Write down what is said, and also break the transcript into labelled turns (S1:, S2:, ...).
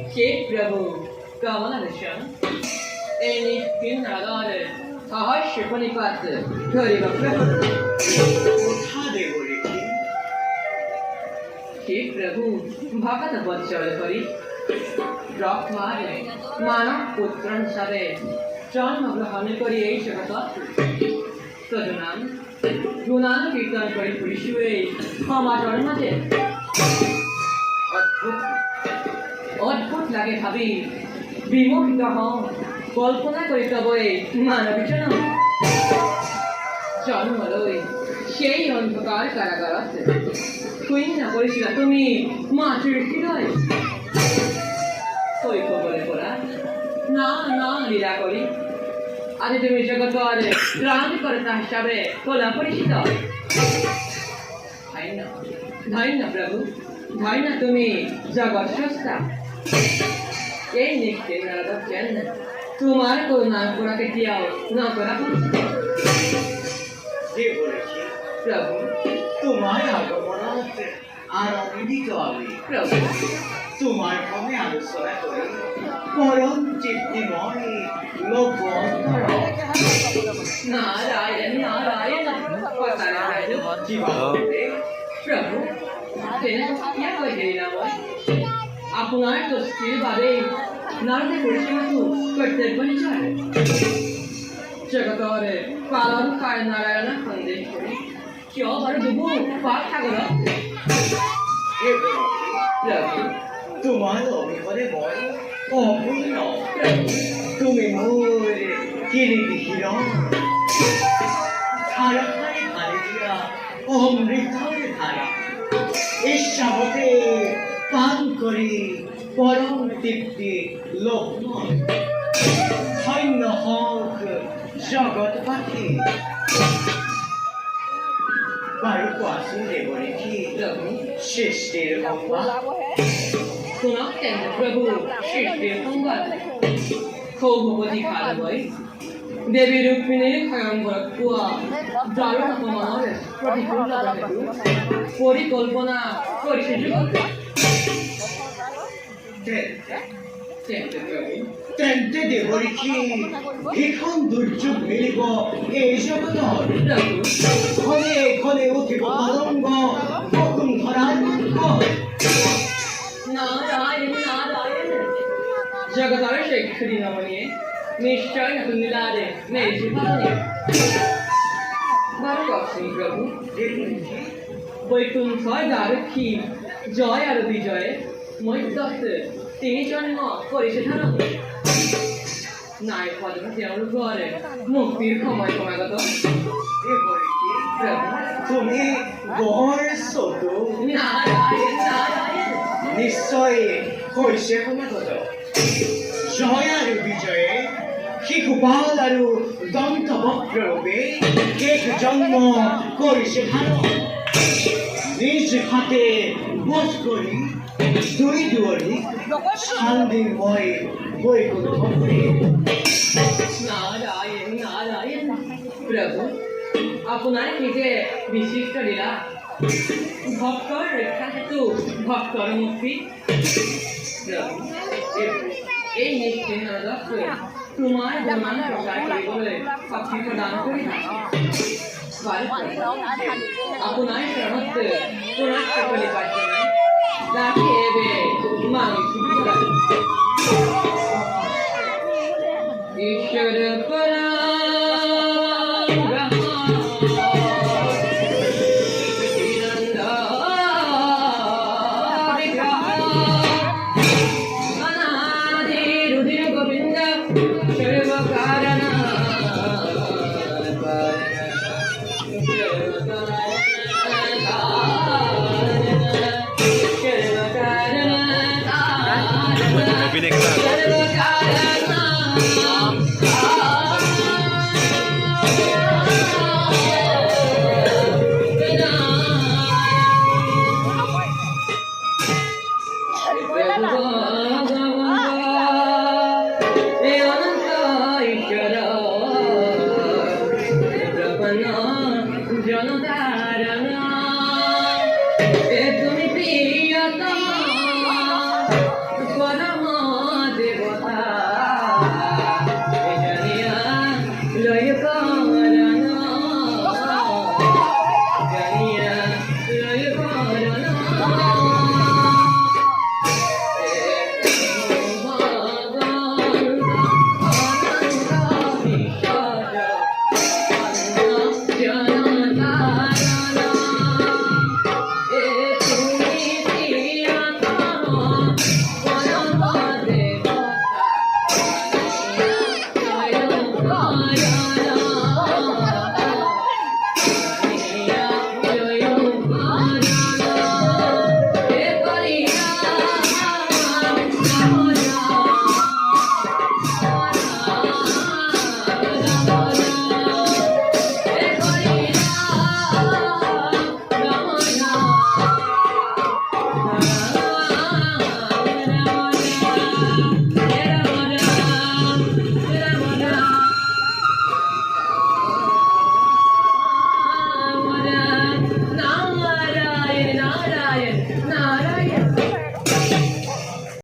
S1: हे प्रभु कमल दर्शन any किन आधारे साहस्य परिपात करिबा प्रभु
S2: কোথা দেব রেখে
S1: हे प्रभु भगत बच्चल करी रखमारे मानव पुत्र हिसाबे जन्म ग्रहण करी এই জগত তদনাম গুণান কীর্তন করি পুরিশুয়ে সমাজৰ মাঝে অদ্ভুত অদ্ভুত লাগে ভাবি বিমোহিত হওঁ কল্পনা কৰি তবই মানৱ জন জন্মলৈ সেই অন্ধকার কারাগারত শূন্য করেছিলা তুমি মাটির হৃদয় কৈশবরে পড়া না না লীলা করি আজ তুমি জগতের ত্রাণকর্তা হিসাবে বলা পরিচিত ধন্য প্রভু ধন্য তুমি জগৎ স্রষ্টা এই নিত্যে নারদ জন্য তোমার করুণা করা কেতিয়াও না করা
S2: দেব রেখে
S1: প্রভু
S2: তোমার আগমনাত আনন্দিত আমি
S1: প্রভু
S2: তোমার ক্রমে আলোচনা করে পরম তৃপ্তিময় লোক অন্তর
S1: নারায়ণ নারায়ণ কথা নারায়ণ
S2: জীবনে
S1: প্রভু তেনে ইয়া কই দিলাম আপনার দোস্তির বাবে নারদে পরিচয়তু কর্তব্য নিচার জগতরে পালন কার নারায়ণ সন্দেশ করি কিয় বারে দুবু পাঠ সাগর
S2: প্রভু
S1: প্রভু
S2: তোমার অভিহরে মই অপূর্ণ তুমি মোর কিরিবিহীন ধারা ধারে ধারে দিয়া অমৃতর ধারা ঈর্ষাবতে পান করি পরম তৃপ্তি লোকময় ধন্য হোক জগৎপাতি বারুক আসুন দেব রেখে
S1: প্রভু
S2: সৃষ্টির সংবাদ
S1: শোনাচ্ছেন প্রভু সৃষ্টির সংবাদ সৌভপতি খালবই দেবী রুক্মিণীর ভয়ঙ্কর কুয়া দারুণ অপমানের প্রতিকূলতা হেতু পরিকল্পনা করেছে যুগল প্রভু
S2: তেন্তে দেব রেখে ভীষণ দুর্যোগ মিলিব এই জগতর
S1: প্রভু
S2: ঘনে ঘনে উঠিব তরঙ্গ বকুন ধরার
S1: নারায়ণ নারায়ণ জগতার শেখরি নমনিয়ে নিশ্চয় নতুন লীলারে মেয়েছি ভাবনে বারো অসীম প্রভু বৈকুণ্ঠ দ্বারক্ষী জয় আর বিজয়ে মধ্যস্থ তিনি জন্ম করেছে ধারণ নাই পদ্ম তেওঁলোকরে মুক্তির সময় সমাগত প্রভু
S2: তুমি বৰ চতু
S1: নারায়ণ নারায়ণ
S2: নিশ্চয় হৈছে সমাগত জয় আৰু বিজয়ে শিশুপাল আৰু দন্তবক্ৰৰূপে শেষ জন্ম কৰিছে ধাৰণ নিজ হাতে বোধ কৰি দুই দুৱৰী শান্তিময় বৈকুণ্ঠ কৰি
S1: নারায়ণ নারায়ণ প্রভু আপনার নিজে বিশিষ্ট লীলা ভক্তর রক্ষা হেতু ভক্তর মুক্তি প্রভু এই নিশ্চিত নরদত্তে তোমার গুণমান প্রচার কৰিবলৈ শক্তি প্রদান করি আপনার শরণত্ব পুনঃ সকলে পাঠ্যমে রাখি এবে মানুষ ঈশ্বর পরা জনতারণা তুমি প্রিয়তম পরম नारायण नारायण नारायण